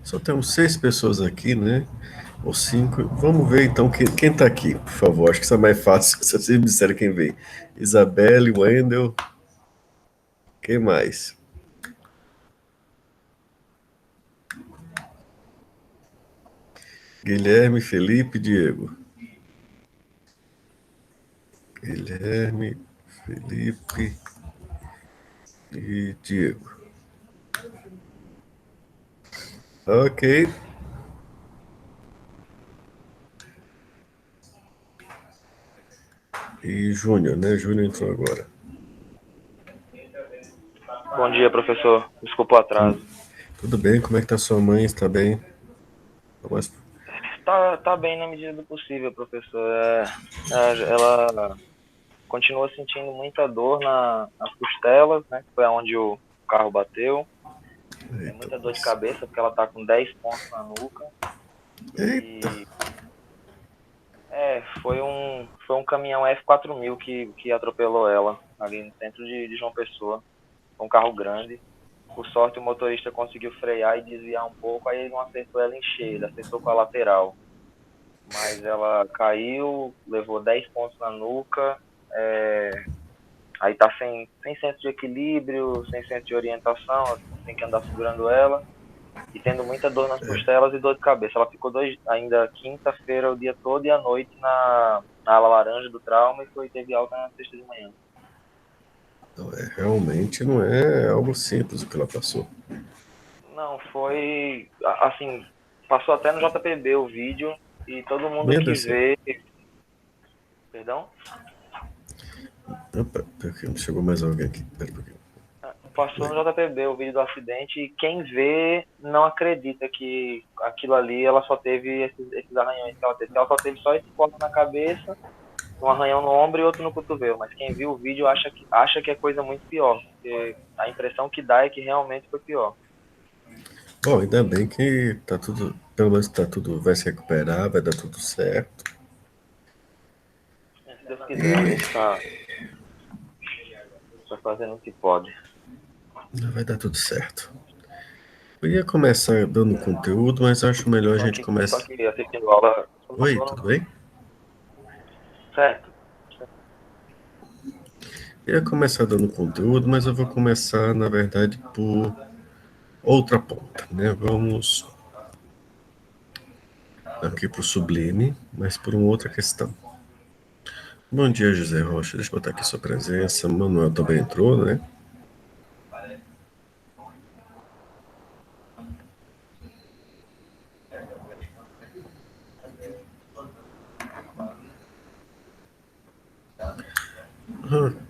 Só temos 6 pessoas aqui, né? Ou 5. Vamos ver então quem tá aqui, por favor. Acho que isso é mais fácil se vocês me disserem quem veio. Isabelle, Wendel, quem mais? Guilherme, Felipe, Diego. Guilherme, Felipe e Diego. Ok. E Júnior, né? Júnior entrou agora. Bom dia, professor. Desculpa o atraso. Tudo bem? Como é que tá sua mãe? Está bem? Mas, Tá bem na medida do possível, professor. Ela continua sentindo muita dor nas costelas, né? Que foi onde o carro bateu. Tem eita, muita dor de nossa. cabeça porque ela tá com 10 pontos na nuca. Eita. E foi um caminhão F4000 que atropelou ela ali no centro de João Pessoa. Foi um carro grande. Por sorte, o motorista conseguiu frear e desviar um pouco, aí ele não acertou ela em cheio, ele acertou com a lateral. Mas ela caiu, levou 10 pontos na nuca, aí tá sem centro de equilíbrio, sem centro de orientação, tem que andar segurando ela, e tendo muita dor nas costelas e dor de cabeça. Ela ficou ainda quinta-feira o dia todo e à noite na ala laranja do trauma e teve alta na sexta de manhã. Não realmente não é algo simples o que ela passou. Não, foi assim, passou até no JPB o vídeo e todo mundo Meu que Deus do céu. vê, perdão, Opa, chegou mais alguém aqui. Pera um pouquinho. passou no JPB o vídeo do acidente e quem vê não acredita que aquilo ali ela só teve esses arranhões que ela teve. Ela só teve só esse corte na cabeça, um arranhão no ombro e outro no cotovelo. Mas quem viu o vídeo acha que é coisa muito pior, porque a impressão que dá é que realmente foi pior. Bom, ainda bem que tá tudo, pelo menos tá tudo, vai se recuperar, vai dar tudo certo. Se Deus quiser, a gente E tá fazendo o que pode. vai dar tudo certo. Eu ia começar dando conteúdo, mas acho melhor a gente Tô começar. aqui assistindo aula. Oi, tudo bem? Certo. Eu ia começar dando conteúdo, mas eu vou começar, na verdade, por outra ponta, né? Vamos aqui para o Sublime, mas por uma outra questão. Bom dia, José Rocha. Deixa eu botar aqui sua presença. Manuel também entrou, né?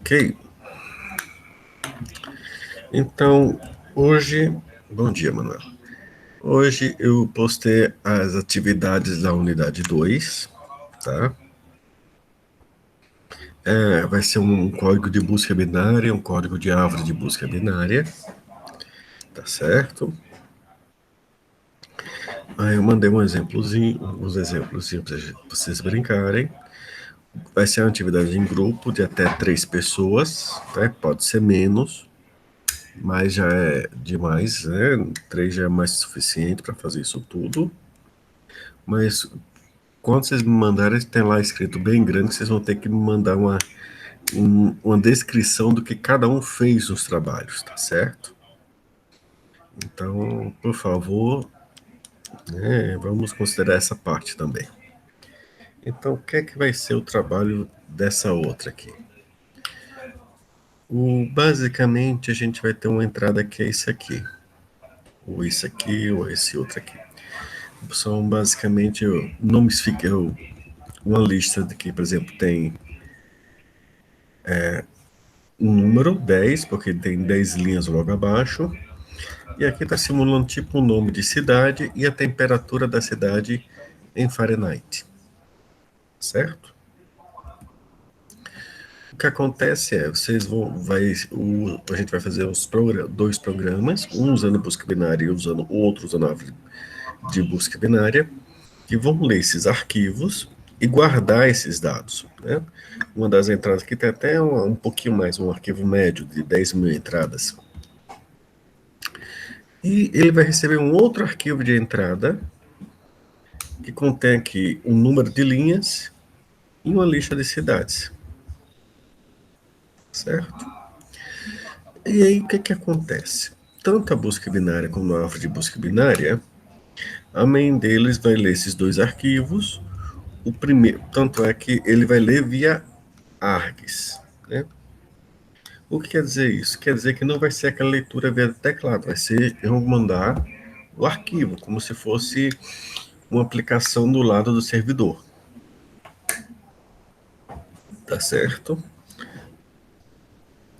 Ok. Então, hoje. Bom dia, Manuel. Hoje eu postei as atividades da unidade 2, tá? Vai ser um código de busca binária, um código de árvore de busca binária, tá certo? Aí eu mandei um exemplozinho, uns exemplozinhos para vocês brincarem. Vai ser uma atividade em grupo de até 3 pessoas, tá? Pode ser menos, mas já é demais, né? 3 já é mais suficiente para fazer isso tudo. Mas quando vocês me mandarem, tem lá escrito bem grande que vocês vão ter que me mandar uma descrição do que cada um fez nos trabalhos, tá certo? Então, por favor, né, vamos considerar essa parte também. Então, o que é que vai ser o trabalho dessa outra aqui? Basicamente, a gente vai ter uma entrada que é isso aqui, ou isso aqui, ou esse outro aqui. São basicamente nomes, uma lista de que, por exemplo, tem um número 10, porque tem 10 linhas logo abaixo, e aqui está simulando tipo o nome de cidade e a temperatura da cidade em Fahrenheit, certo? O que acontece é, a gente vai fazer 2 programas, um usando busca binária e outro usando a árvore de busca binária, que vão ler esses arquivos e guardar esses dados, né? Uma das entradas aqui tem até um pouquinho mais, um arquivo médio de 10 mil entradas. E ele vai receber um outro arquivo de entrada que contém aqui um número de linhas e uma lista de cidades. Certo? E aí, o que acontece? Tanto a busca binária como a árvore de busca binária, a main deles vai ler esses dois arquivos. O primeiro, tanto é que ele vai ler via args, né? O que quer dizer isso? Quer dizer que não vai ser aquela leitura via teclado, vai ser eu mandar o arquivo, como se fosse uma aplicação do lado do servidor. Tá certo?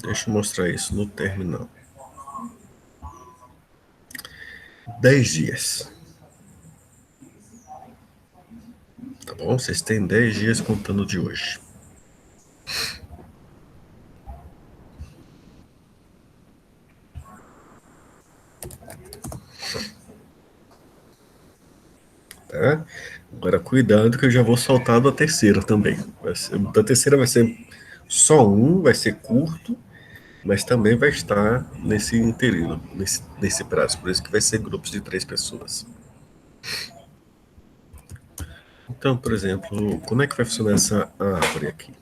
Deixa eu mostrar isso no terminal. 10 dias. Tá bom? Vocês têm 10 dias contando de hoje. Tá? Agora cuidado que eu já vou soltar da terceira também. Da terceira vai ser só um, vai ser curto, mas também vai estar nesse interino, nesse prazo. Por isso que vai ser grupos de 3 pessoas. Então, por exemplo, como é que vai funcionar essa árvore aqui?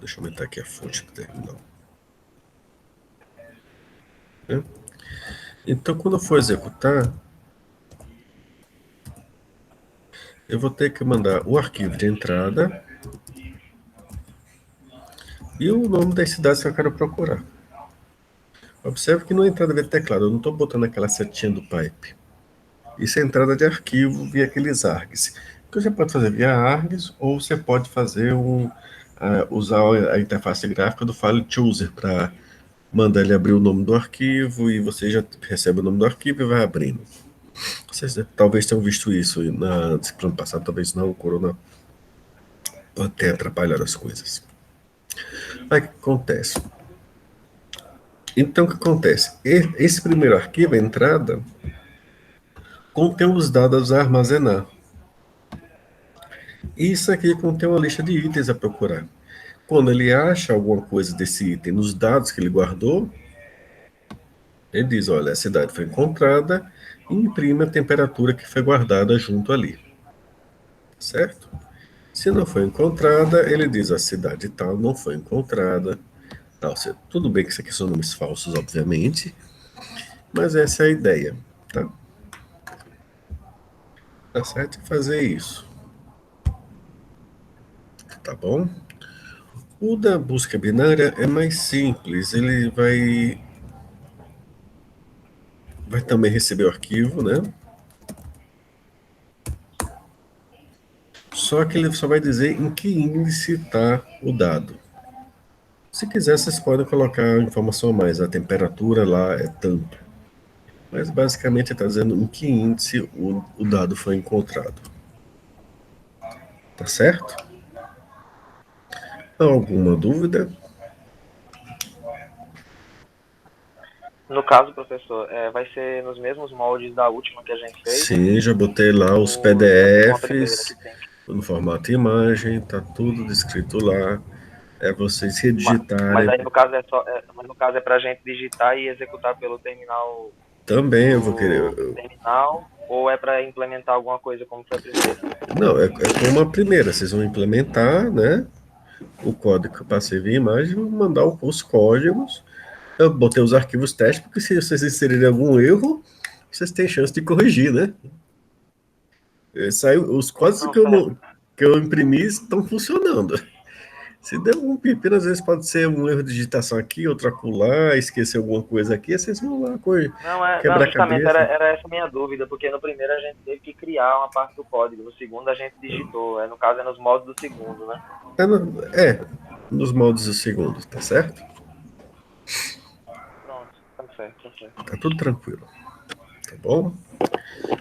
Deixa eu aumentar aqui a fonte do terminal. Então, quando eu for executar, eu vou ter que mandar o arquivo de entrada e o nome das cidades que eu quero procurar. Observe que não é entrada via teclado, eu não estou botando aquela setinha do pipe. Isso é entrada de arquivo via aqueles args. Que você pode fazer via args ou você pode fazer usar a interface gráfica do file chooser para mandar ele abrir o nome do arquivo e você já recebe o nome do arquivo e vai abrindo. Vocês talvez tenham visto isso na disciplina passada, talvez não, o corona pode ter atrapalhado as coisas. Aí o que acontece? Então o que acontece? Esse primeiro arquivo, a entrada, contém os dados a armazenar. Isso aqui contém uma lista de itens a procurar. Quando ele acha alguma coisa desse item nos dados que ele guardou, ele diz, olha, a cidade foi encontrada e imprime a temperatura que foi guardada junto ali. Certo? Se não foi encontrada, ele diz a cidade tal não foi encontrada. Tal. Tudo bem que isso aqui são nomes falsos, obviamente, mas essa é a ideia. Tá, tá certo fazer isso. Tá bom? O da busca binária é mais simples, ele vai também receber o arquivo, né? Só que ele só vai dizer em que índice está o dado. Se quiser, vocês podem colocar informação a mais. A temperatura lá é tanto. Mas basicamente está dizendo em que índice o dado foi encontrado. Tá certo? Alguma dúvida? No caso, professor, vai ser nos mesmos moldes da última que a gente fez? Sim, já botei lá os PDFs no formato imagem, tá tudo descrito lá. É vocês redigitarem. Mas aí no caso mas no caso é para a gente digitar e executar pelo terminal. Também eu vou querer. Terminal, ou é para implementar alguma coisa como foi a primeira? Não, é como a primeira. Vocês vão implementar, né? O código que eu passei via imagem, vou mandar os códigos. Eu botei os arquivos teste, porque se vocês inserirem algum erro, vocês têm chance de corrigir, né? Os códigos que eu imprimi estão funcionando. Se der algum pepino, às vezes pode ser um erro de digitação aqui, outro acolá, esquecer alguma coisa aqui, vocês vão lá quebrar a justamente cabeça. era essa minha dúvida, porque no primeiro a gente teve que criar uma parte do código, no segundo a gente digitou, no caso é nos modos do segundo, né? Nos moldes do segundo, tá certo? Pronto, tá certo. Tá tudo tranquilo, tá bom?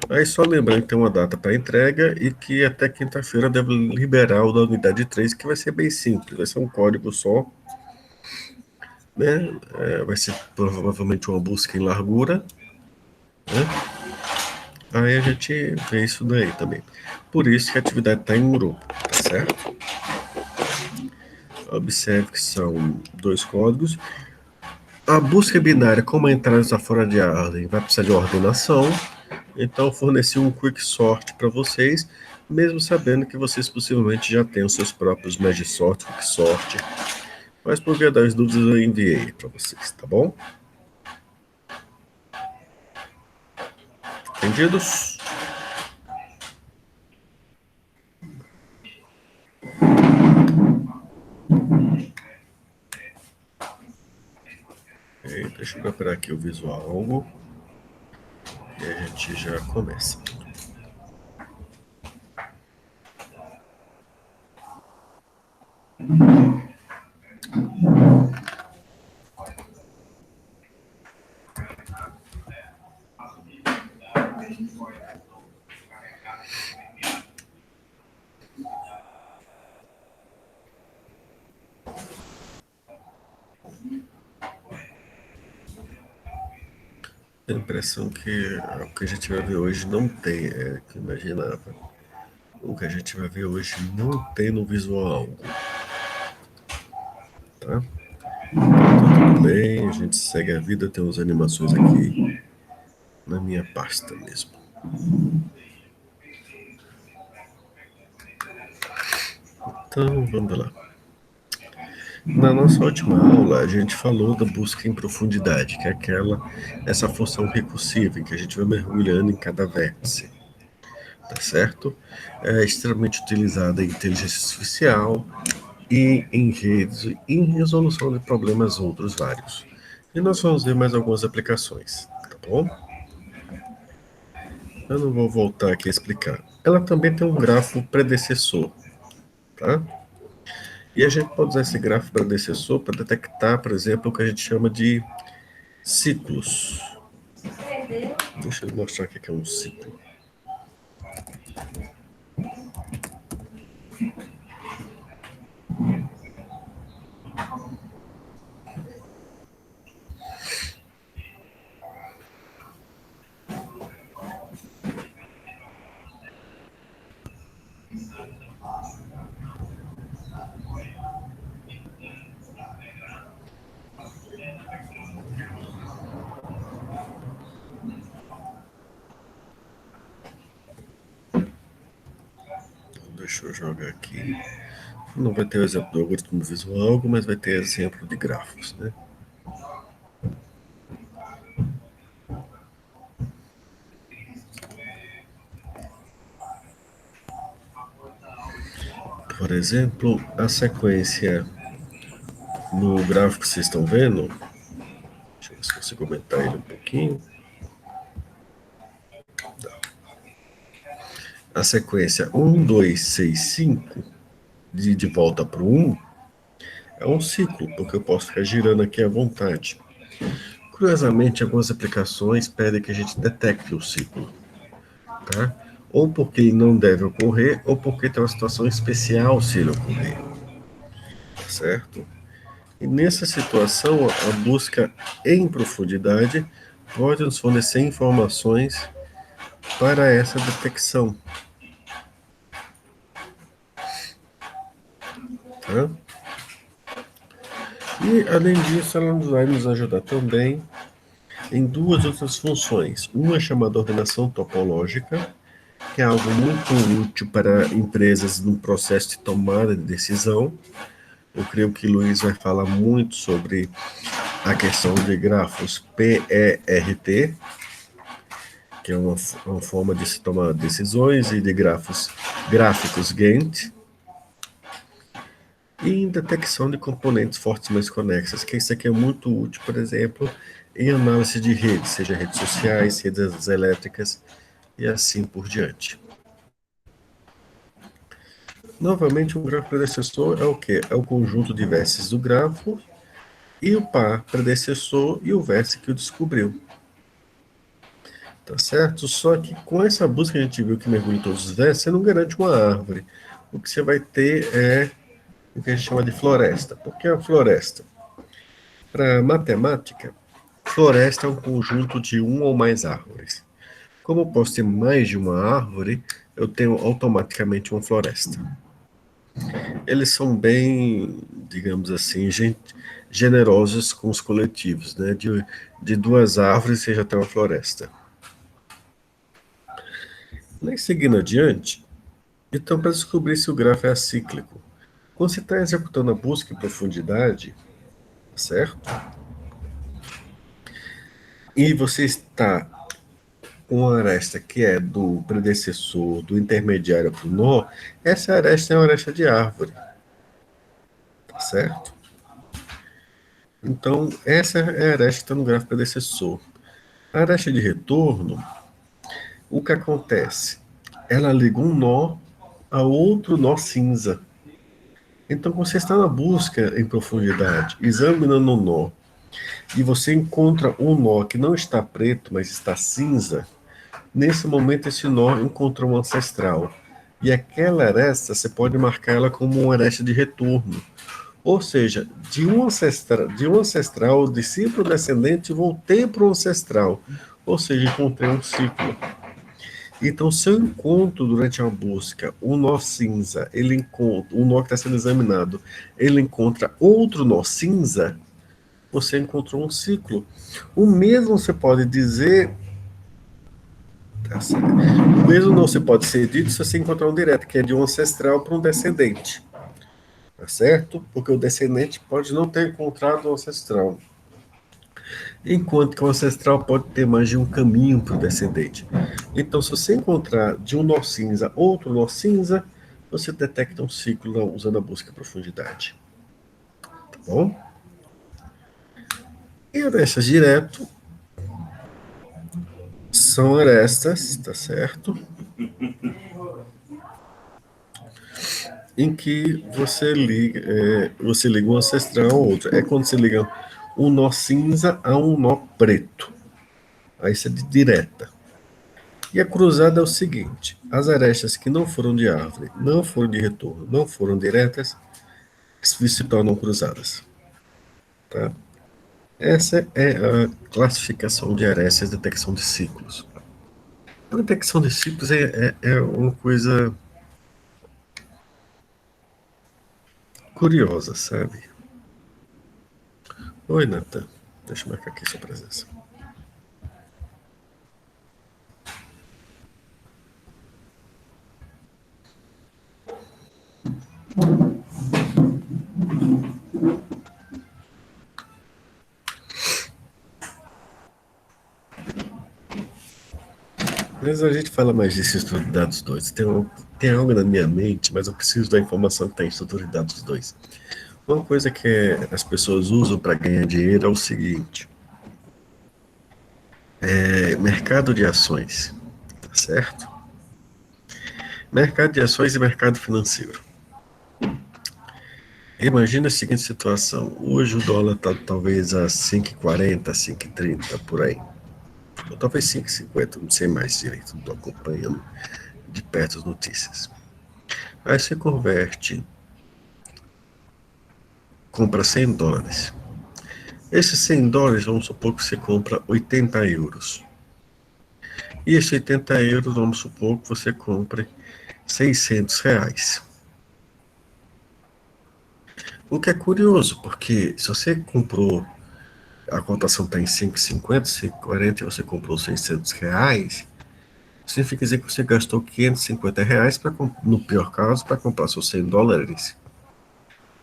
Aí só lembrando que tem uma data para entrega e que até quinta-feira deve liberar o da unidade 3, que vai ser bem simples, vai ser um código só, né? Vai ser provavelmente uma busca em largura, né? Aí a gente vê isso daí também. Por isso que a atividade está em grupo, tá certo? Observe que são 2 códigos. A busca binária, como a entrada está fora de ordem, vai precisar de ordenação. Então, eu forneci um quick sort para vocês, mesmo sabendo que vocês possivelmente já têm os seus próprios Magic Sort, quick sort. Mas por via das dúvidas, eu enviei para vocês, tá bom? Entendidos? Deixa eu preparar aqui o visual e a gente já começa. A impressão que o que a gente vai ver hoje não tem, que eu imaginava. O que a gente vai ver hoje não tem no visual. Tá? Então, tudo bem, a gente segue a vida, tem umas animações aqui na minha pasta mesmo. Então, vamos lá. Na nossa última aula, a gente falou da busca em profundidade, que é essa função recursiva, em que a gente vai mergulhando em cada vértice, tá certo? É extremamente utilizada em inteligência artificial e em redes e em resolução de problemas outros vários. E nós vamos ver mais algumas aplicações, tá bom? Eu não vou voltar aqui a explicar. Ela também tem um grafo predecessor, tá? E a gente pode usar esse grafo predecessor para detectar, por exemplo, o que a gente chama de ciclos. Deixa eu mostrar o que é um ciclo. Deixa eu jogar aqui. Não vai ter o exemplo do algoritmo visual, mas vai ter exemplo de grafos, né? Por exemplo, a sequência no gráfico que vocês estão vendo, deixa eu ver se consigo aumentar ele um pouquinho. A sequência 1, 2, 6, 5, de volta para o 1, é um ciclo, porque eu posso ficar girando aqui à vontade. Curiosamente, algumas aplicações pedem que a gente detecte o ciclo, tá? Ou porque ele não deve ocorrer, ou porque tem uma situação especial se ele ocorrer, tá certo? E nessa situação, a busca em profundidade pode nos fornecer informações para essa detecção, tá? E, além disso, ela vai nos ajudar também em duas outras funções. Uma é chamada ordenação topológica, que é algo muito útil para empresas no processo de tomada de decisão. Eu creio que o Luiz vai falar muito sobre a questão de grafos PERT, que é uma forma de se tomar decisões, e de gráficos Gantt, e em detecção de componentes fortes mais conexas, que isso aqui é muito útil, por exemplo, em análise de redes, seja redes sociais, redes elétricas e assim por diante. Novamente, um grafo predecessor é o quê? É o conjunto de vértices do grafo e o par predecessor e o vértice que o descobriu. Tá certo? Só que com essa busca a gente viu que mergulha em todos os vértices, você não garante uma árvore. O que você vai ter é o que a gente chama de floresta. Por que a floresta? Para matemática, floresta é um conjunto de uma ou mais árvores. Como eu posso ter mais de uma árvore, eu tenho automaticamente uma floresta. Eles são bem, digamos assim, generosos com os coletivos, né? De duas árvores você já tem uma floresta. Nem seguindo adiante, então para descobrir se o grafo é acíclico, quando você está executando a busca em profundidade, certo? E você está com uma aresta que é do predecessor, do intermediário para o nó, essa aresta é uma aresta de árvore, tá certo? Então, essa é a aresta que está no gráfico predecessor. A aresta de retorno, o que acontece? Ela liga um nó a outro nó cinza. Então, quando você está na busca em profundidade, examinando o nó, e você encontra um nó que não está preto, mas está cinza, nesse momento esse nó encontrou um ancestral. E aquela aresta, você pode marcar ela como uma aresta de retorno. Ou seja, de um ancestral, desci para o descendente, voltei para o ancestral. Ou seja, encontrei um ciclo. Então, se eu encontro durante a busca um nó cinza, ele encontra um nó que está sendo examinado, ele encontra outro nó cinza, você encontrou um ciclo. O mesmo você pode dizer. Tá certo. O mesmo não se pode ser dito se você encontrar um direto, que é de um ancestral para um descendente. Tá certo? Porque o descendente pode não ter encontrado o ancestral. Enquanto que o ancestral pode ter mais de um caminho para o descendente. Então, se você encontrar de um nó cinza outro nó cinza, você detecta um ciclo usando a busca em profundidade. Tá bom? E arestas direto são arestas, tá certo? Em que você liga um ancestral ao outro. É quando você liga um nó cinza a um nó preto. Aí isso é de direta. E a cruzada é o seguinte: as arestas que não foram de árvore, não foram de retorno, não foram diretas, se tornam cruzadas. Tá? Essa é a classificação de arestas, detecção de ciclos. A detecção de ciclos é uma coisa curiosa, sabe? Oi, Nathan. Deixa eu marcar aqui sua presença. Mas a gente fala mais disso em estudo de dados 2. Tem algo na minha mente, mas eu preciso da informação que está em estudo de dados 2. Uma coisa que as pessoas usam para ganhar dinheiro é o seguinte: mercado de ações, tá certo? Mercado de ações e mercado financeiro. Imagina a seguinte situação: hoje o dólar está talvez a 5,40, 5,30 por aí. Ou talvez 5,50, não sei mais direito, não estou acompanhando de perto as notícias. Aí você converte, compra US$ 100. Esses US$ 100, vamos supor que você compra 80 euros. E esses 80 euros, vamos supor que você compre R$ 600. O que é curioso, porque se você comprou, a cotação está em 5,50, 5,40 e você comprou R$ 600, significa dizer que você gastou R$ 550, no pior caso, para comprar seus US$ 100.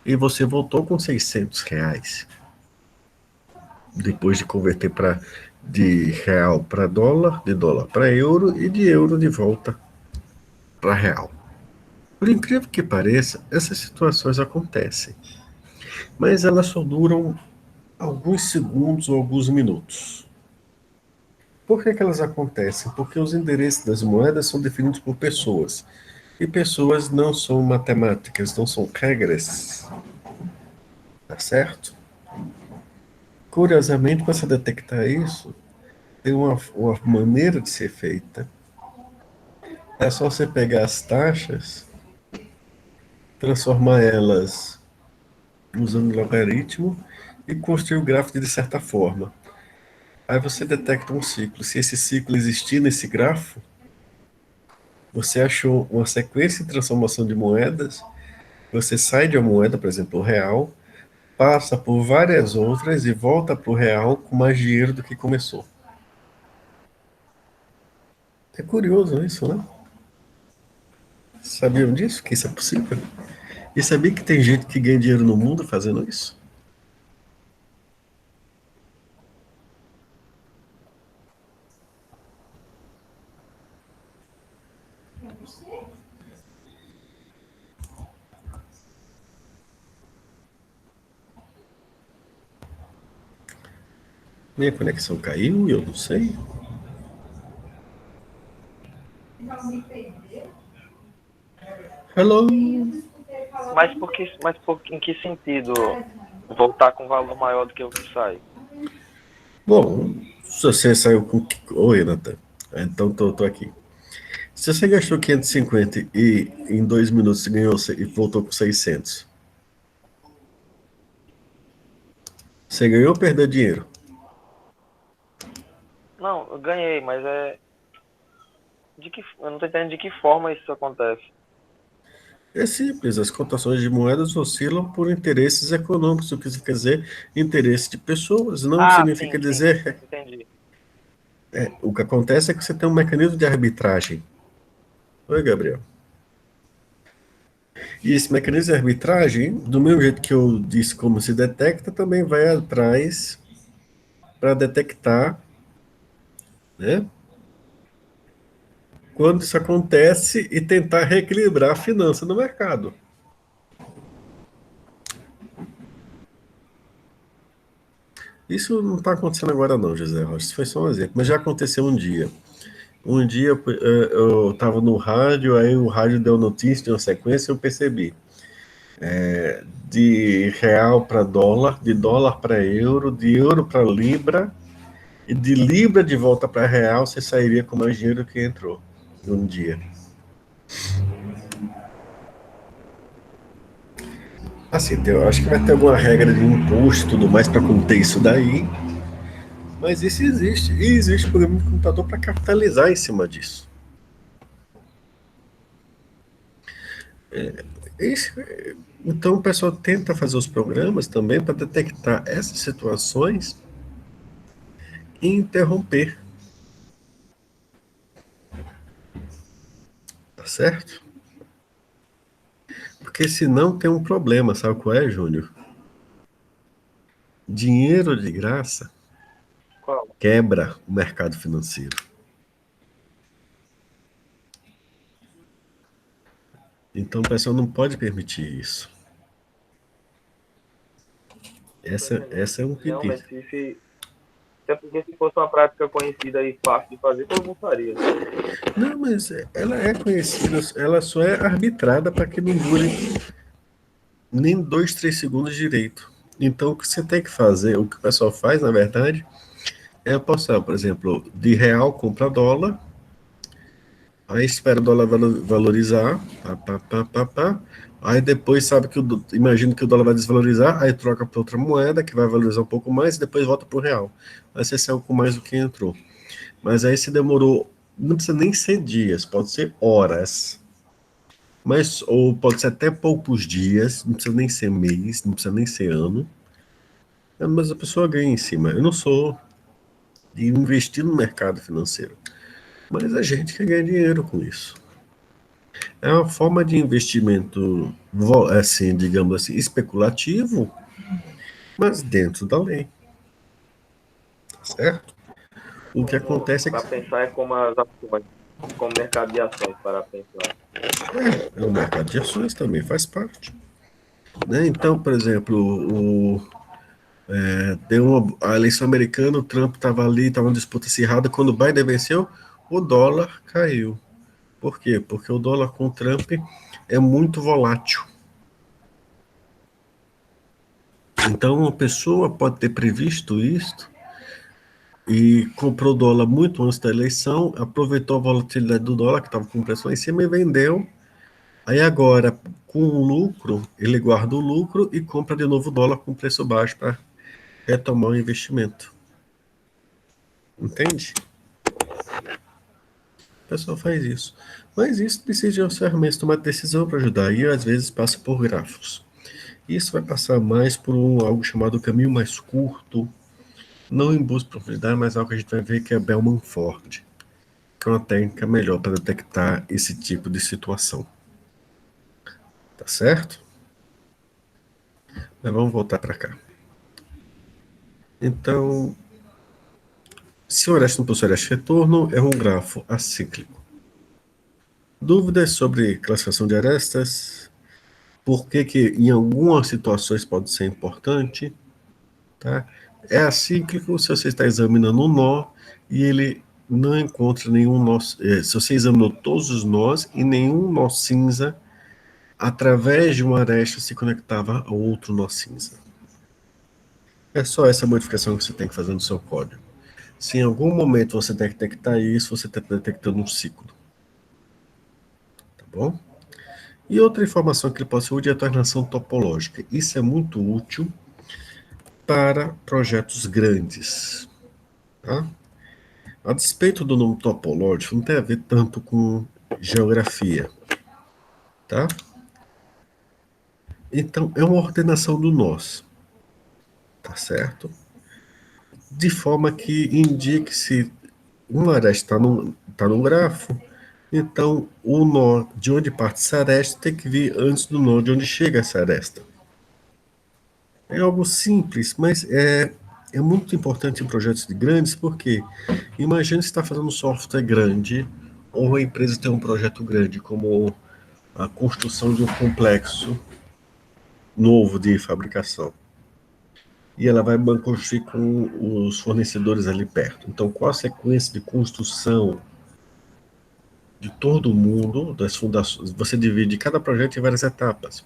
E você voltou com R$ 600. Depois de converter de real para dólar, de dólar para euro e de euro de volta para real. Por incrível que pareça, essas situações acontecem, mas elas só duram alguns segundos ou alguns minutos. Por que elas acontecem? Porque os endereços das moedas são definidos por pessoas. E pessoas não são matemáticas, não são regras. Tá certo? Curiosamente, para você detectar isso, tem uma maneira de ser feita. É só você pegar as taxas, transformar elas usando logaritmo e construir o gráfico de certa forma. Aí você detecta um ciclo. Se esse ciclo existir nesse grafo, você achou uma sequência de transformação de moedas, você sai de uma moeda, por exemplo, o real, passa por várias outras e volta para o real com mais dinheiro do que começou. É curioso isso, né? Sabiam disso? Que isso é possível? E sabia que tem gente que ganha dinheiro no mundo fazendo isso? Minha conexão caiu e eu não sei. Hello? Em que sentido voltar com valor maior do que o que sai? Bom, se você saiu com. Oi, Nathan. Então tô aqui. Se você gastou 550 e em 2 minutos ganhou e voltou com 600, você ganhou ou perdeu dinheiro? Não, eu ganhei, mas eu não tô entendendo de que forma isso acontece. É simples, as cotações de moedas oscilam por interesses econômicos, o que quer dizer interesse de pessoas, não Ah, significa sim, sim, dizer. entendi. O que acontece é que você tem um mecanismo de arbitragem. Oi, Gabriel. E esse mecanismo de arbitragem, do mesmo jeito que eu disse como se detecta, também vai atrás para detectar, né, quando isso acontece e tentar reequilibrar a finança no mercado. Isso não está acontecendo agora não, José Rocha, isso foi só um exemplo, mas já aconteceu um dia. Um dia eu estava no rádio, aí o rádio deu notícia de uma sequência, eu percebi. De real para dólar, de dólar para euro, de euro para libra, e de libra de volta para real, você sairia com mais dinheiro que entrou em um dia. Assim, eu acho que vai ter alguma regra de imposto e tudo mais para conter isso daí, mas isso existe. E existe programa de computador para capitalizar em cima disso. Isso, então o pessoal tenta fazer os programas também para detectar essas situações e interromper, tá certo? Porque senão tem um problema, sabe qual é, Júnior? Dinheiro de graça Qual? quebra o mercado financeiro. Então o pessoal não pode permitir isso. Não tô Essa entendendo. é um pedido. Realmente, até porque se fosse uma prática conhecida e fácil de fazer, todo mundo faria. Não, mas ela é conhecida, ela só é arbitrada para que não dure nem 2, 3 segundos direito. Então o que você tem que fazer, o que o pessoal faz, na verdade, é apostar, por exemplo, de real compra dólar, aí espera o dólar valorizar, pá, pá, pá, pá, pá. Aí depois sabe que imagina que o dólar vai desvalorizar, aí troca para outra moeda que vai valorizar um pouco mais e depois volta para o real. Aí você saiu com mais do que entrou. Mas aí se demorou, não precisa nem ser dias, pode ser horas. Mas, ou pode ser até poucos dias, não precisa nem ser mês, não precisa nem ser ano. Mas a pessoa ganha em cima. Eu não sou de investir no mercado financeiro, mas a gente que ganha dinheiro com isso. É uma forma de investimento, assim, digamos assim, especulativo, mas dentro da lei, tá certo? O que acontece é que Para pensar é como as ações, como mercado de ações, para pensar. o mercado de ações também faz parte. Né? Então, por exemplo, deu a eleição americana, o Trump estava ali, estava uma disputa acirrada. Quando o Biden venceu, o dólar caiu. Por quê? Porque o dólar com o Trump é muito volátil. Então, uma pessoa pode ter previsto isso e comprou dólar muito antes da eleição, aproveitou a volatilidade do dólar, que estava com pressão em cima, e vendeu. Aí agora, com o lucro, ele guarda o lucro e compra de novo dólar com preço baixo para retomar o investimento. Entende? O pessoal faz isso. Mas isso precisa de uma ferramenta de tomar decisão para ajudar, e às vezes passa por grafos. Isso vai passar mais por algo chamado caminho mais curto, não em busca de profundidade, mas algo que a gente vai ver que é Bellman Ford, que é uma técnica melhor para detectar esse tipo de situação. Tá certo? Mas vamos voltar para cá. Então, se o aresta não possui aresta retorno, é um grafo acíclico. Dúvidas sobre classificação de arestas? Por que em algumas situações pode ser importante? Tá? É acíclico se você está examinando um nó e ele não encontra nenhum nó. Se você examinou todos os nós e nenhum nó cinza, através de uma aresta se conectava a outro nó cinza. É só essa modificação que você tem que fazer no seu código. Se em algum momento você detectar isso, você está detectando um ciclo. Tá bom? E outra informação que ele possui é a tornação topológica. Isso é muito útil para projetos grandes. Tá? A despeito do nome topológico, não tem a ver tanto com geografia. Tá? Então, é uma ordenação do nós. Tá certo? De forma que indique se uma aresta está num grafo, então o nó de onde parte essa aresta tem que vir antes do nó de onde chega essa aresta. É algo simples, mas é muito importante em projetos grandes, porque imagine se está fazendo um software grande, ou a empresa tem um projeto grande, como a construção de um complexo novo de fabricação. E ela vai construir com os fornecedores ali perto. Então, qual a sequência de construção de todo mundo, das fundações? Você divide cada projeto em várias etapas.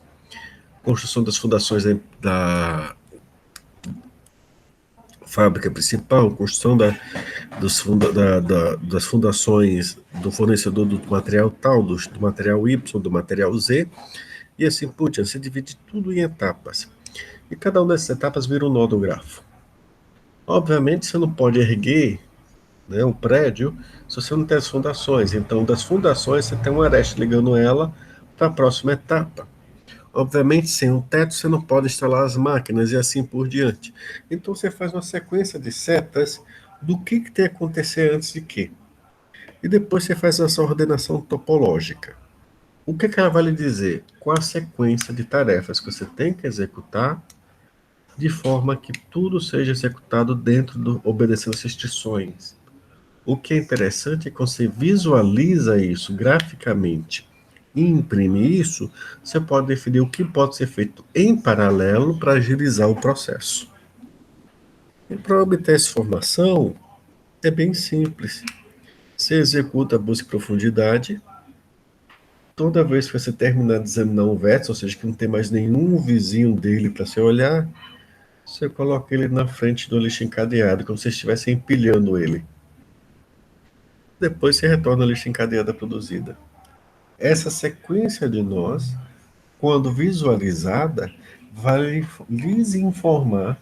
Construção das fundações da fábrica principal, construção das fundações do fornecedor do material tal, do material Y, do material Z, e assim por diante. Você divide tudo em etapas. E cada uma dessas etapas vira um nó do grafo. Obviamente, você não pode erguer, né, um prédio se você não tem as fundações. Então, das fundações, você tem uma aresta ligando ela para a próxima etapa. Obviamente, sem um teto, você não pode instalar as máquinas e assim por diante. Então, você faz uma sequência de setas do que tem que acontecer antes de quê. E depois você faz essa ordenação topológica. O que ela vai lhe dizer? Qual a sequência de tarefas que você tem que executar de forma que tudo seja executado obedecendo as restrições. O que é interessante é que você visualiza isso graficamente e imprime isso, você pode definir o que pode ser feito em paralelo para agilizar o processo. E para obter essa informação, é bem simples. Você executa a busca em profundidade. Toda vez que você terminar de examinar um vértice, ou seja, que não tem mais nenhum vizinho dele para você olhar, você coloca ele na frente do lixo encadeado, como se estivesse empilhando ele. Depois você retorna a lista encadeada produzida. Essa sequência de nós, quando visualizada, vai lhes informar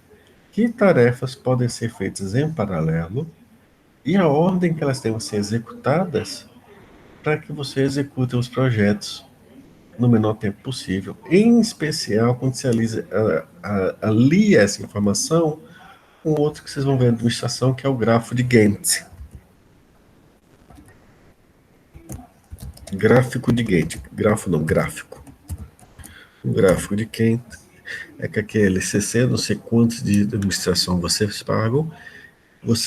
que tarefas podem ser feitas em paralelo e a ordem que elas devem ser executadas para que você execute os projetos no menor tempo possível. Em especial, quando você alia essa informação com outro que vocês vão ver na administração, que é o grafo de Gantt. Gráfico de Gantt. Grafo não, gráfico. O gráfico de Gantt é que aquele CC, não sei quantos de administração vocês pagam,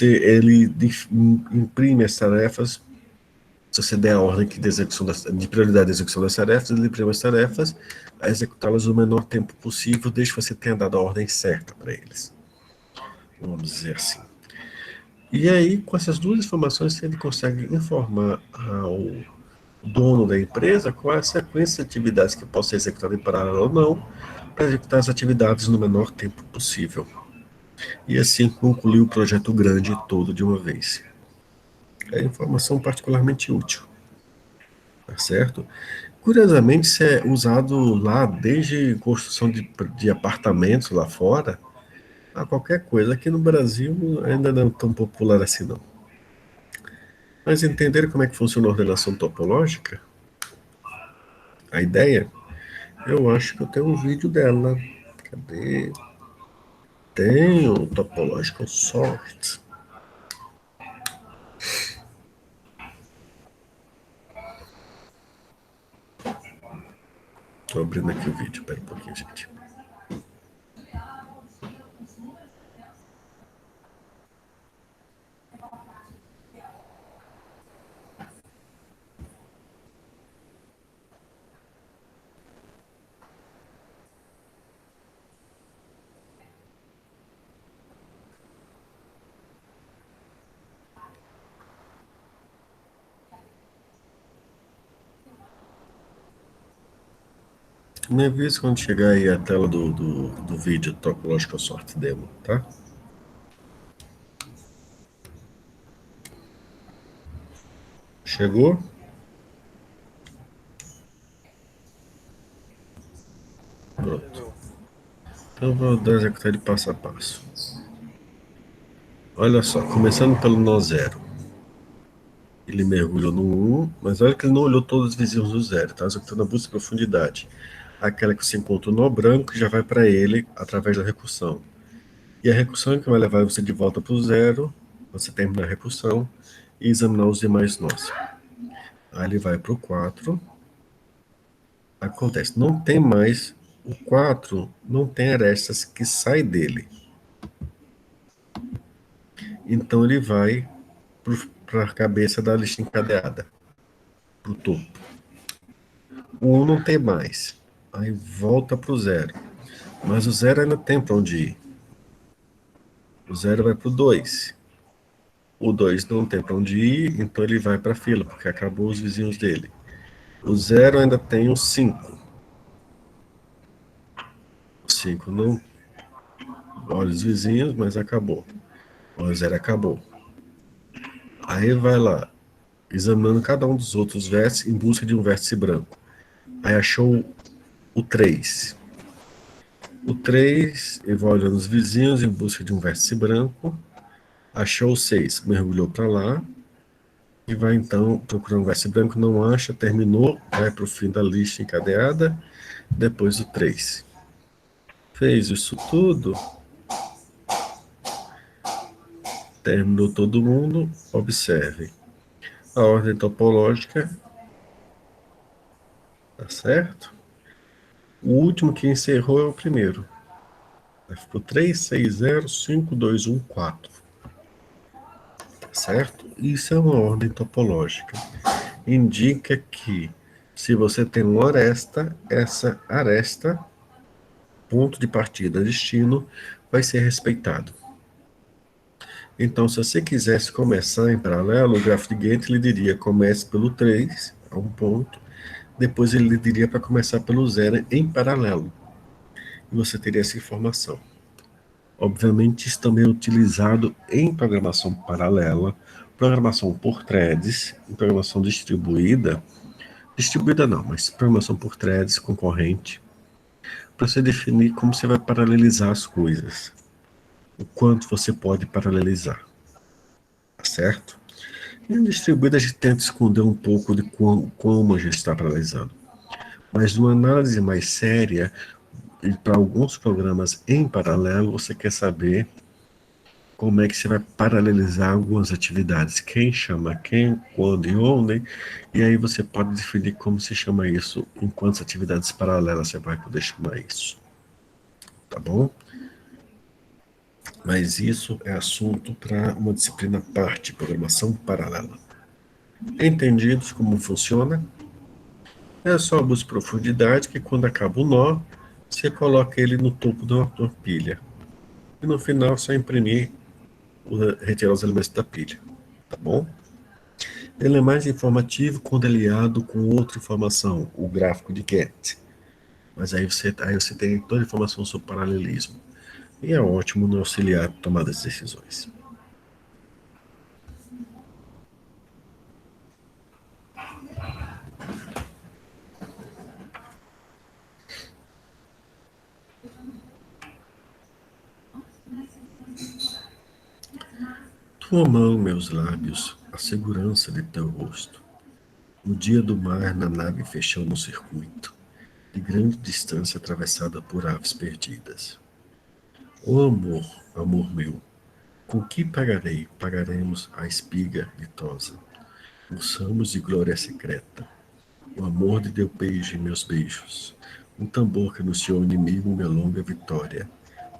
ele imprime as tarefas, se você der a ordem de prioridade de execução das tarefas, ele imprime as tarefas, a executá-las no menor tempo possível, desde que você tenha dado a ordem certa para eles. Vamos dizer assim. E aí, com essas duas informações, ele consegue informar ao dono da empresa qual é a sequência de atividades que possa ser executada em paralelo ou não, para executar as atividades no menor tempo possível. E assim concluir o projeto grande todo de uma vez. É informação particularmente útil, tá certo? Curiosamente, isso é usado lá desde construção de apartamentos lá fora, a qualquer coisa. Aqui no Brasil ainda não é tão popular assim não. Mas entenderam como é que funciona a ordenação topológica? A ideia? Eu acho que eu tenho um vídeo dela. Cadê? Tem o Topological Sort. Estou abrindo aqui o vídeo, espera um pouquinho, gente. Me avisa quando chegar aí a tela do vídeo Topological Sort Demo, tá? Chegou? Pronto. Então eu vou executar ele passo a passo. Olha só, começando pelo nó zero. Ele mergulhou no 1, mas olha que ele não olhou todos os vizinhos do zero, tá? Executando a busca de profundidade. Aquela que você encontra o nó branco já vai para ele através da recursão. E a recursão é que vai levar você de volta para o zero, você terminar a recursão e examinar os demais nós. Aí ele vai para o 4. Acontece, não tem mais, o 4 não tem arestas que saem dele. Então ele vai para a cabeça da lista encadeada, para o topo. O 1 não tem mais, aí volta para o 0. Mas o 0 ainda tem para onde ir. O 0 vai para o 2. O 2 não tem para onde ir, então ele vai para a fila, porque acabou os vizinhos dele. O 0 ainda tem o 5. O 5 não olha os vizinhos, mas acabou. O 0 acabou. Aí vai lá, examinando cada um dos outros vértices em busca de um vértice branco. Aí achou o 3. O 3, ele vai olhando os vizinhos em busca de um vértice branco. Achou o 6, mergulhou para lá. E vai então procurar um vértice branco, não acha, terminou, vai para o fim da lista encadeada, depois o 3. Fez isso tudo, terminou todo mundo, observe. A ordem topológica, tá certo? O último que encerrou é o primeiro. Ficou 3, 6, 0, 5, 2, 1, 4. Tá certo? Isso é uma ordem topológica. Indica que se você tem uma aresta, essa aresta, ponto de partida, destino, vai ser respeitado. Então, se você quisesse começar em paralelo, o graph de Gantt lhe diria comece pelo 3, a um ponto, depois ele lhe diria para começar pelo 0 em paralelo. E você teria essa informação. Obviamente, isso também é utilizado em programação paralela, programação por threads, em programação distribuída não, mas programação por threads concorrente, para você definir como você vai paralelizar as coisas, o quanto você pode paralelizar, tá certo? E em distribuída a gente tenta esconder um pouco de como a gente está paralisando. Mas numa análise mais séria, e para alguns programas em paralelo, você quer saber como é que você vai paralelizar algumas atividades. Quem chama quem, quando e onde. E aí você pode definir como se chama isso, em quantas atividades paralelas você vai poder chamar isso. Tá bom? Mas isso é assunto para uma disciplina à parte, programação paralela. Entendidos como funciona? É só busca profundidade que quando acaba o nó, você coloca ele no topo da pilha. E no final é só imprimir, retirar os elementos da pilha. Tá bom? Ele é mais informativo quando aliado com outra informação, o gráfico de Gantt. Mas aí você tem toda a informação sobre paralelismo. E é ótimo no auxiliar tomar as decisões. Tua mão, meus lábios, a segurança de teu rosto. No dia do mar, na nave fechando o circuito. de grande distância atravessada por aves perdidas. Ó amor, amor meu, com que pagarei? Pagaremos a espiga ditosa, os ramos de glória secreta, o amor de teu beijo e meus beijos, um tambor que anunciou ao inimigo minha longa vitória,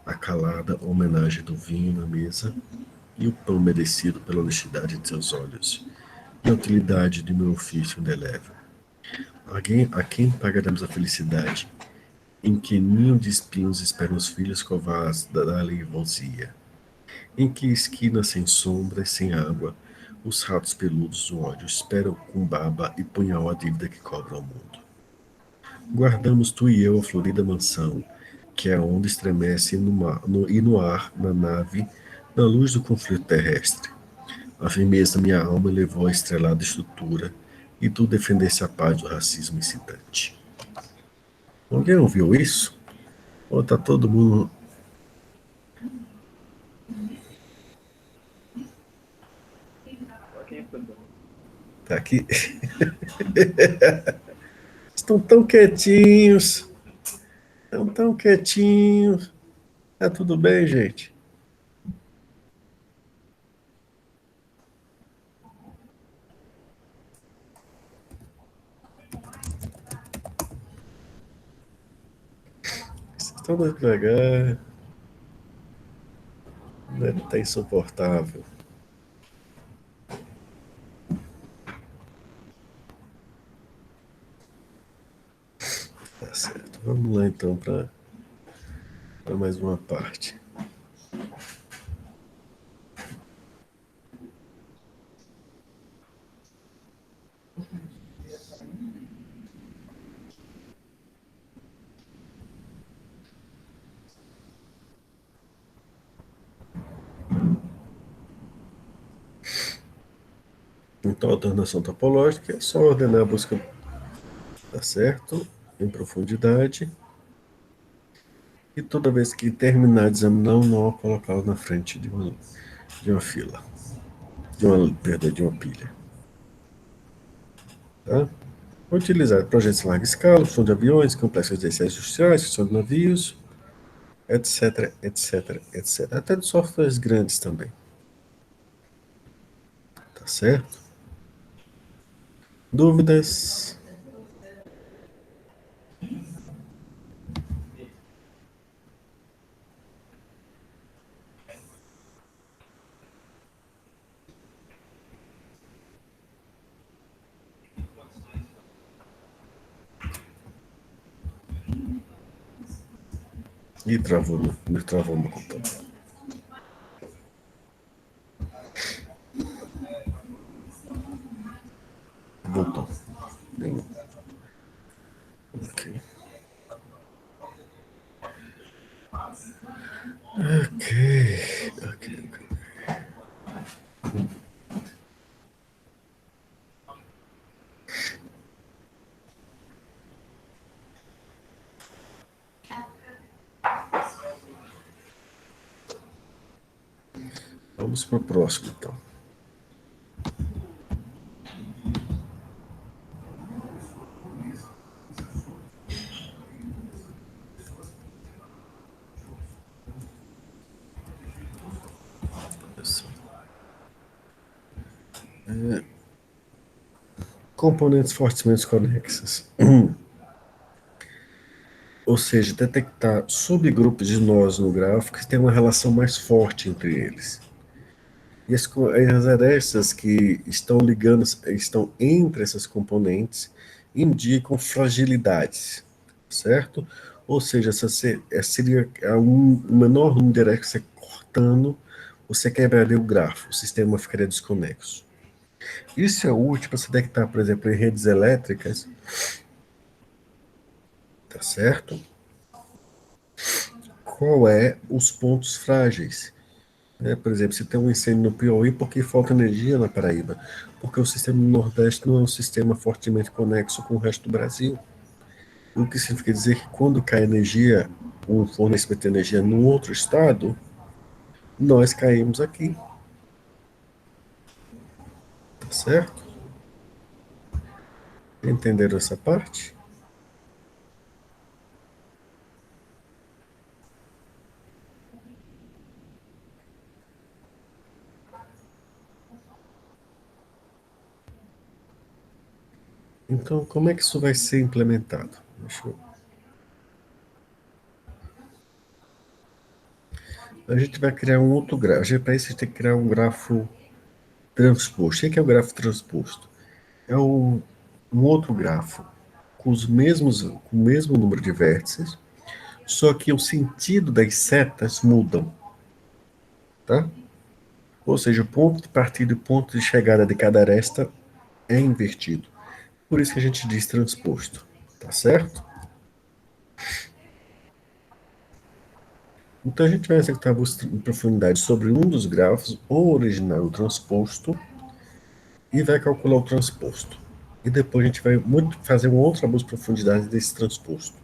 a calada homenagem do vinho na mesa e o pão merecido pela honestidade de seus olhos, e a utilidade de meu ofício indelével. A quem pagaremos a felicidade? Em que ninho de espinhos esperam os filhos covardes da aleivosia? Em que esquina sem sombra e sem água, os ratos peludos do ódio esperam com baba e punhal a dívida que cobra ao mundo? Guardamos tu e eu a florida mansão, que a onda estremece e no ar, na nave, na luz do conflito terrestre. A firmeza da minha alma levou a estrelada estrutura, e tu defendesse a paz do racismo incitante. Alguém ouviu isso? Ou tá todo mundo. Tô aqui, professor. Tá aqui? Estão tão quietinhos. Estão tão quietinhos. Tá tudo bem, gente? Vocês estão devagar. Tá insuportável. Tá certo. Vamos lá então para mais uma parte. Então, a ordenação topológica é só ordenar a busca, tá certo? Em profundidade. E toda vez que terminar de examinar um nó, colocá-lo na frente de uma fila. Perdão, de uma pilha. Tá? Utilizar projetos em larga escala, função de aviões, complexos residenciais industriais, função de navios, etc, etc, etc. Até de softwares grandes também. Tá certo? Dúvidas? Ih, travou meu computador. Voltou. Ok. Ok. Ok. Vamos para o próximo, então. Componentes fortemente conexas. Ou seja, detectar subgrupos de nós no gráfico que têm uma relação mais forte entre eles. E as arestas que estão entre essas componentes indicam fragilidades, certo? Ou seja, seria um menor número de arestas que você cortando, você quebraria o grafo, o sistema ficaria desconexo. Isso é útil para se detectar, por exemplo, em redes elétricas, tá certo? Qual é os pontos frágeis? Por exemplo, se tem um incêndio no Piauí, por que falta energia na Paraíba? Porque o sistema do Nordeste não é um sistema fortemente conexo com o resto do Brasil. O que significa dizer que quando cai energia, um fornecimento de energia num outro estado, nós caímos aqui. Tá certo? Entenderam essa parte? Então, como é que isso vai ser implementado? A gente vai criar um outro grafo. Para isso, a gente tem que criar um grafo transposto. O que é o grafo transposto? É um outro grafo com com o mesmo número de vértices, só que o sentido das setas mudam, tá? Ou seja, o ponto de partida e o ponto de chegada de cada aresta é invertido. Por isso que a gente diz transposto, tá certo? Então a gente vai executar a busca em profundidade sobre um dos grafos, ou original ou transposto, e vai calcular o transposto. E depois a gente vai fazer uma outra busca de profundidade desse transposto.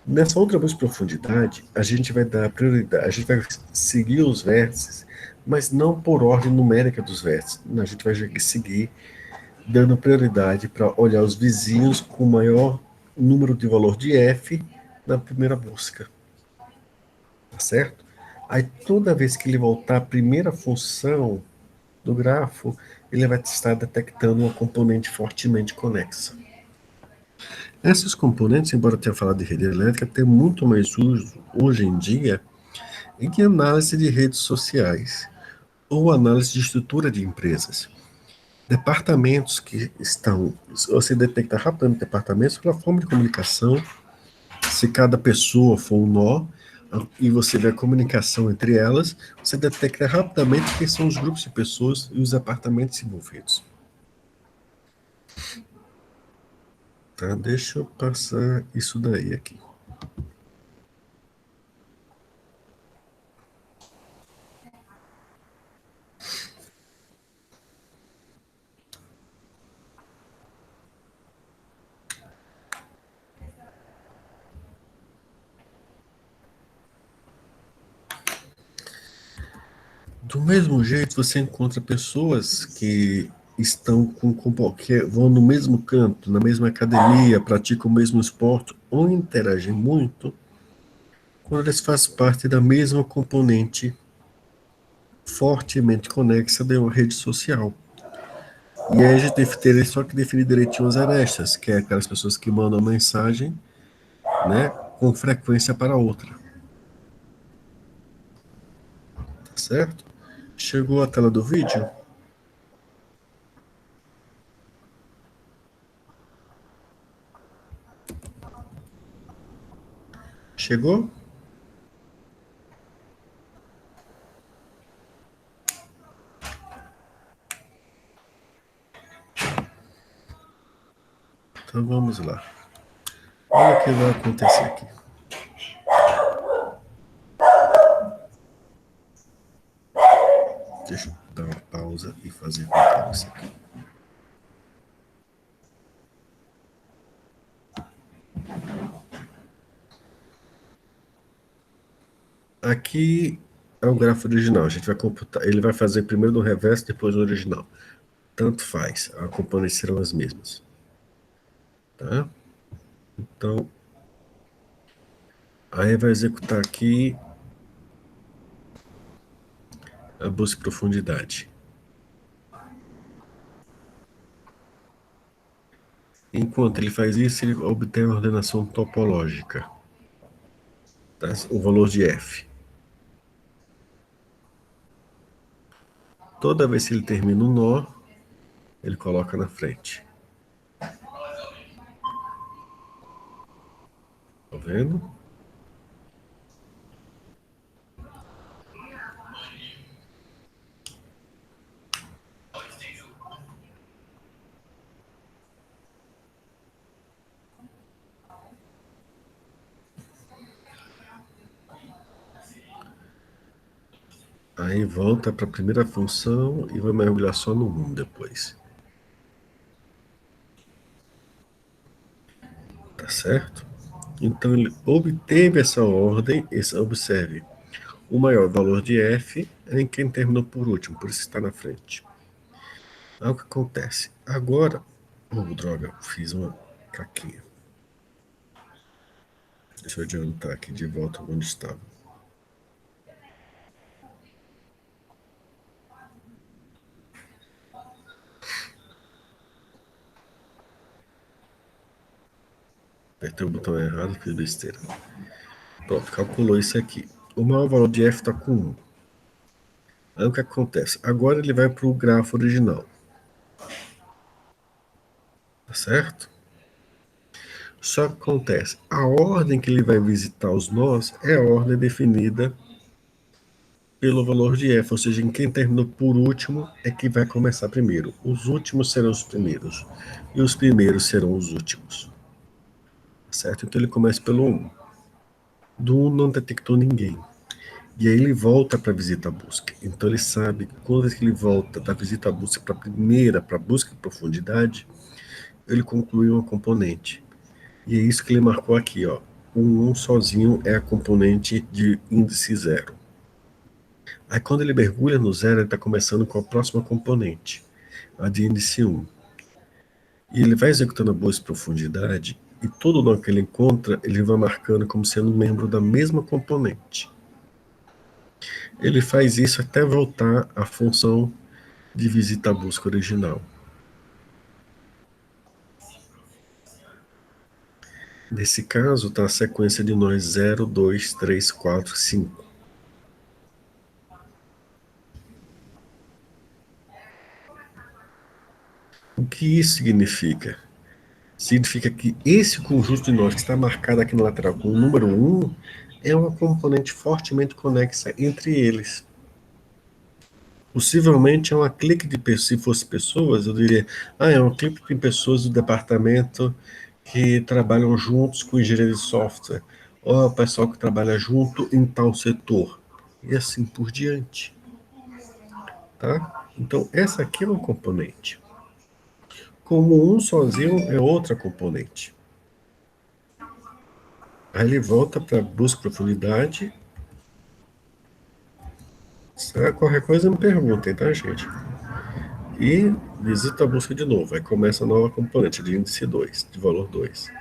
Nessa outra busca de profundidade, a gente vai dar prioridade, a gente vai seguir os vértices, mas não por ordem numérica dos vértices. A gente vai seguir dando prioridade para olhar os vizinhos com maior número de valor de f na primeira busca, tá certo? Aí toda vez que ele voltar à primeira função do grafo, ele vai estar detectando uma componente fortemente conexa. Essas componentes, embora eu tenha falado de rede elétrica, têm muito mais uso hoje em dia em análise de redes sociais ou análise de estrutura de empresas. Departamentos que estão. Você detecta rapidamente departamentos pela forma de comunicação. Se cada pessoa for um nó e você vê a comunicação entre elas, você detecta rapidamente quem são os grupos de pessoas e os departamentos envolvidos. Tá? Deixa eu passar isso daí aqui. Do mesmo jeito, você encontra pessoas que estão que vão no mesmo canto, na mesma academia, praticam o mesmo esporte ou interagem muito quando eles fazem parte da mesma componente fortemente conexa de uma rede social. E aí a gente deve ter só que definir direitinho as arestas, que é aquelas pessoas que mandam mensagem, né, com frequência para outra, tá certo? Chegou a tela do vídeo? Chegou? Então vamos lá. Olha o que vai acontecer aqui. Deixa eu dar uma pausa e fazer com isso aqui. Aqui é o grafo original. A gente vai computar. Ele vai fazer primeiro do reverso, depois do original. Tanto faz. As componentes serão as mesmas. Tá? Então, aí vai executar aqui a busca de profundidade. Enquanto ele faz isso, ele obtém a ordenação topológica. Tá? O valor de f. Toda vez que ele termina um nó, ele coloca na frente. Tá vendo? Aí volta para a primeira função e vai mergulhar só no 1 depois. Tá certo? Então ele obteve essa ordem, observe, o maior valor de f é em quem terminou por último, por isso está na frente. Aí o que acontece? Agora, droga, fiz uma caquinha. Deixa eu adiantar aqui de volta onde estava. Apertei o botão errado, fiz besteira. Pronto, calculou isso aqui. O maior valor de f está com 1. Aí o que acontece? Agora ele vai para o grafo original. Tá certo? Só que acontece, a ordem que ele vai visitar os nós é a ordem definida pelo valor de f, ou seja, em quem terminou por último é que vai começar primeiro. Os últimos serão os primeiros e os primeiros serão os últimos. Certo? Então ele começa pelo 1. Do 1 não detectou ninguém. E aí ele volta para a visita busca. Então ele sabe que quando ele volta da visita busca para a primeira, para a busca em profundidade, ele conclui uma componente. E é isso que ele marcou aqui, ó. O 1 sozinho é a componente de índice 0. Aí quando ele mergulha no 0, ele está começando com a próxima componente, a de índice 1. E ele vai executando a busca em profundidade, e todo nó que ele encontra, ele vai marcando como sendo um membro da mesma componente. Ele faz isso até voltar à função de visita à busca original. Nesse caso, está a sequência de nós 0, 2, 3, 4, 5. O que isso significa? Significa que esse conjunto de nós que está marcado aqui na lateral com o número 1 é uma componente fortemente conexa entre eles. Possivelmente é uma clique de pessoas, se fosse pessoas, eu diria, é uma clique de pessoas do departamento que trabalham juntos com engenharia de software, ou é o pessoal que trabalha junto em tal setor, e assim por diante. Tá? Então, essa aqui é uma componente. Como um sozinho é outra componente. Aí ele volta para busca profundidade. Qualquer coisa me perguntem, tá, gente? E visita a busca de novo. Aí começa a nova componente de índice 2, de valor 2.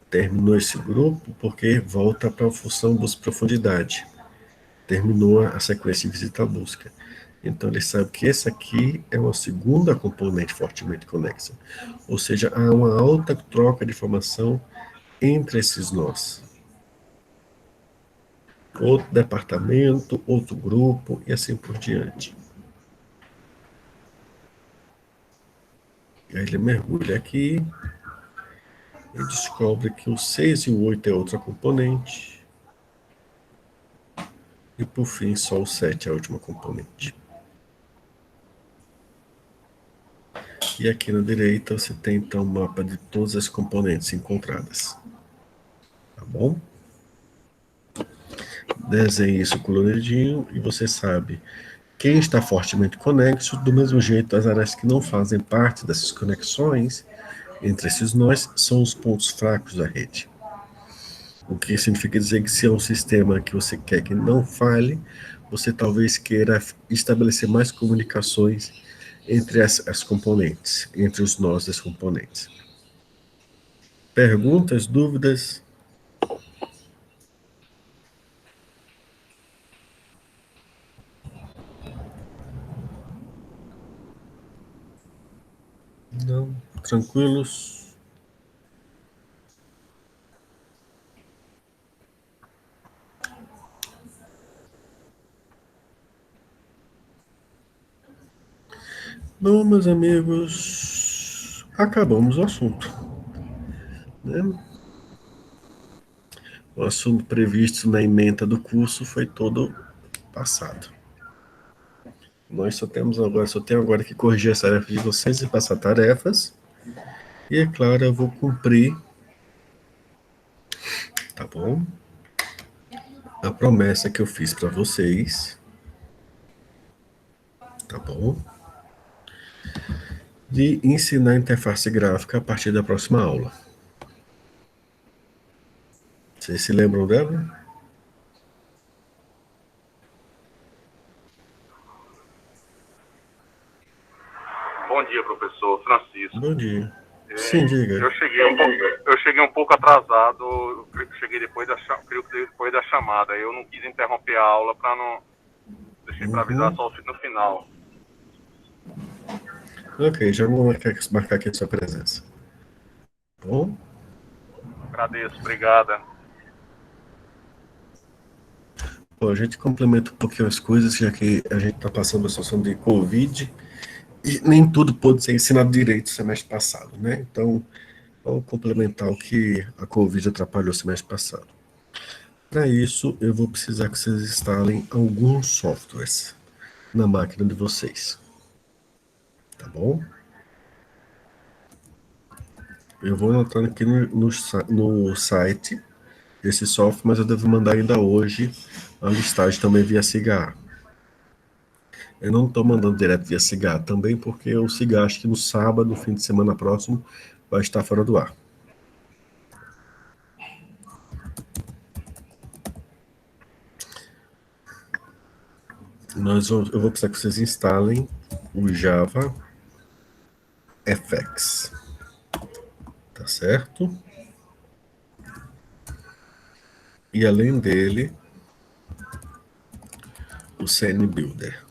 Terminou esse grupo porque volta para a função busca profundidade. Terminou a sequência de visita à busca. Então ele sabe que esse aqui é uma segunda componente fortemente conexa. Ou seja, há uma alta troca de informação entre esses nós. Outro departamento, outro grupo e assim por diante. Aí ele mergulha aqui e descobre que o 6 e o 8 é outra componente. E por fim, só o 7 é a última componente. E aqui na direita você tem então o mapa de todas as componentes encontradas. Tá bom? Desenhe isso coloridinho e você sabe quem está fortemente conexo, do mesmo jeito as áreas que não fazem parte dessas conexões entre esses nós são os pontos fracos da rede. O que significa dizer que se é um sistema que você quer que não falhe, você talvez queira estabelecer mais comunicações entre as componentes, entre os nós das componentes. Perguntas, dúvidas? Não? Tranquilos? Bom, meus amigos, acabamos o assunto. Né? O assunto previsto na ementa do curso foi todo passado. Nós só tenho agora que corrigir as tarefas de vocês e passar tarefas. E é claro, eu vou cumprir, tá bom? A promessa que eu fiz para vocês, tá bom? De ensinar a interface gráfica a partir da próxima aula. Vocês se lembram dela? Bom dia, professor Francisco. Bom dia. Sim, diga. Eu cheguei um pouco atrasado, creio que depois da chamada. Eu não quis interromper a aula para deixei para avisar só no final. Ok, já vou marcar aqui a sua presença. Bom? Agradeço, obrigada. Bom, a gente complementa um pouquinho as coisas, já que a gente está passando a situação de Covid e nem tudo pôde ser ensinado direito no semestre passado, né? Então, vamos complementar o que a Covid atrapalhou o semestre passado. Para isso, eu vou precisar que vocês instalem alguns softwares na máquina de vocês. Tá bom? Eu vou anotando aqui no site esse software, mas eu devo mandar ainda hoje a listagem também via Cigar. Eu não estou mandando direto via Cigar, também porque o Cigar, acho que no sábado, no fim de semana próximo, vai estar fora do ar. Eu vou precisar que vocês instalem o Java FX. Tá certo? E além dele, o CN Builder.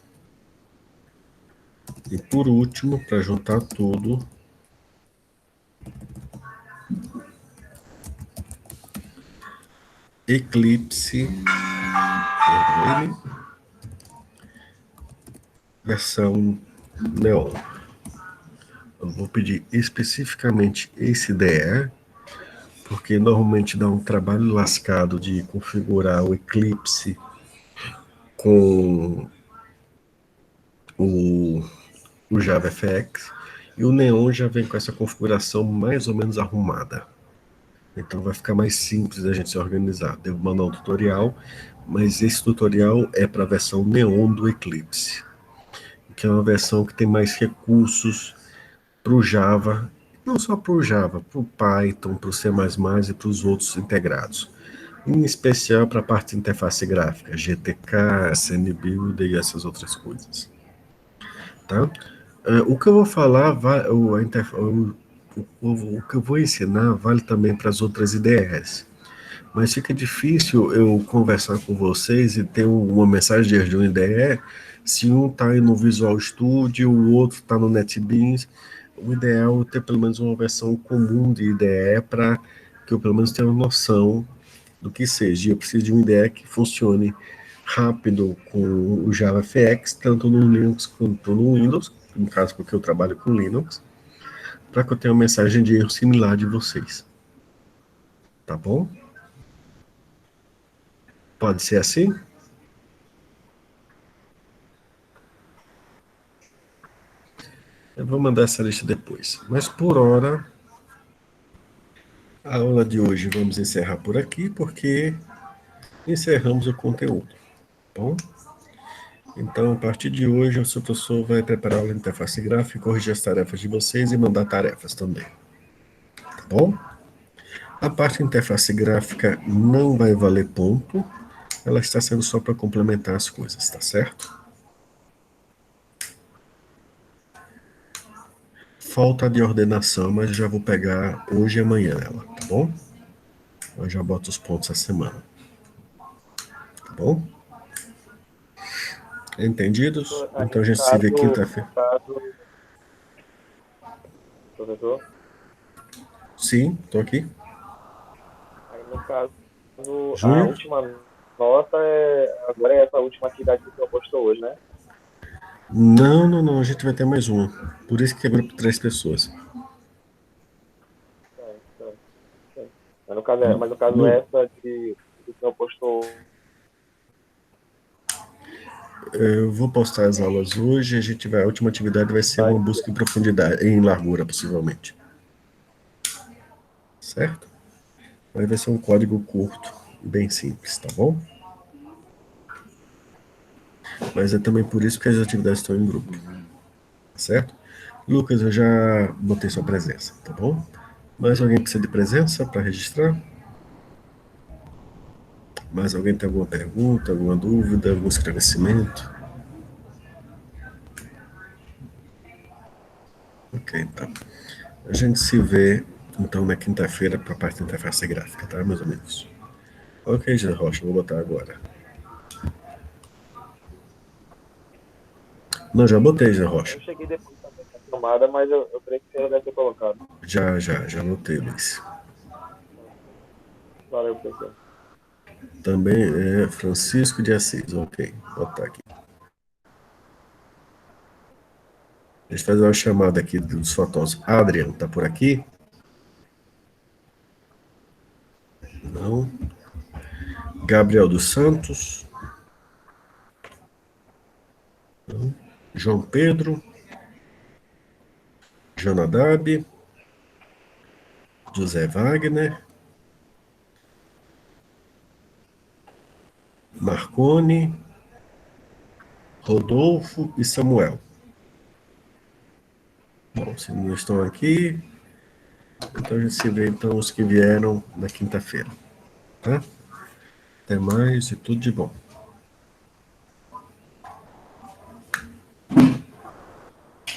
E por último, para juntar tudo, Eclipse versão Neon. Eu vou pedir especificamente esse IDE, porque normalmente dá um trabalho lascado de configurar o Eclipse com o JavaFX, e o Neon já vem com essa configuração mais ou menos arrumada. Então vai ficar mais simples da gente se organizar. Devo mandar um tutorial, mas esse tutorial é para a versão Neon do Eclipse, que é uma versão que tem mais recursos para o Java, não só para o Java, para o Python, para o C++ e para os outros integrados. Em especial para a parte de interface gráfica, GTK, CNBuilder e essas outras coisas. Tá? O que eu vou falar, o que eu vou ensinar vale também para as outras IDEs. Mas fica difícil eu conversar com vocês e ter uma mensagem de uma IDE se um está no Visual Studio, o outro está no NetBeans. O ideal é ter pelo menos uma versão comum de IDE para que eu pelo menos tenha uma noção do que seja. Eu preciso de uma IDE que funcione rápido com o JavaFX, tanto no Linux quanto no Windows, no caso porque eu trabalho com Linux, para que eu tenha uma mensagem de erro similar de vocês. Tá bom? Pode ser assim? Eu vou mandar essa lista depois. Mas por hora, a aula de hoje vamos encerrar por aqui, porque encerramos o conteúdo. Tá bom? Então, a partir de hoje, o seu professor vai preparar a interface gráfica, corrigir as tarefas de vocês e mandar tarefas também. Tá bom? A parte de interface gráfica não vai valer ponto, ela está sendo só para complementar as coisas, tá certo? Falta de ordenação, mas já vou pegar hoje e amanhã ela, tá bom? Eu já boto os pontos essa semana. Tá bom? Entendidos? Então a gente se vê quinta-feira. Professor? Sim, tô aqui. Aí, no caso, a Júnior? última nota agora é essa última atividade que o senhor postou hoje, né? Não, a gente vai ter mais uma. Por isso que é grupo de 3 pessoas. Mas no caso essa que o senhor postou. Eu vou postar as aulas hoje, a última atividade vai ser uma busca em profundidade, em largura, possivelmente. Certo? Aí vai ser um código curto, bem simples, tá bom? Mas é também por isso que as atividades estão em grupo. Certo? Lucas, eu já botei sua presença, tá bom? Mais alguém precisa de presença para registrar? Mais alguém tem alguma pergunta, alguma dúvida, algum esclarecimento? Ok, então. A gente se vê, então, na quinta-feira para a parte de interface gráfica, tá, meus amigos? Ok, Gê Rocha, vou botar agora. Não, já botei, Zé Rocha. Eu cheguei depois também na tomada, mas eu creio que você já deve ter colocado. Já botei, Luiz. Valeu, professor. Também é Francisco de Assis, ok. Vou botar aqui. Deixa eu fazer uma chamada aqui dos fotógrafos. Adriano, tá por aqui? Não. Gabriel dos Santos. Não. João Pedro. Jonadab. José Wagner. Marcone. Rodolfo e Samuel. Bom, se não estão aqui, então a gente se vê então os que vieram na quinta-feira. Tá? Até mais e tudo de bom.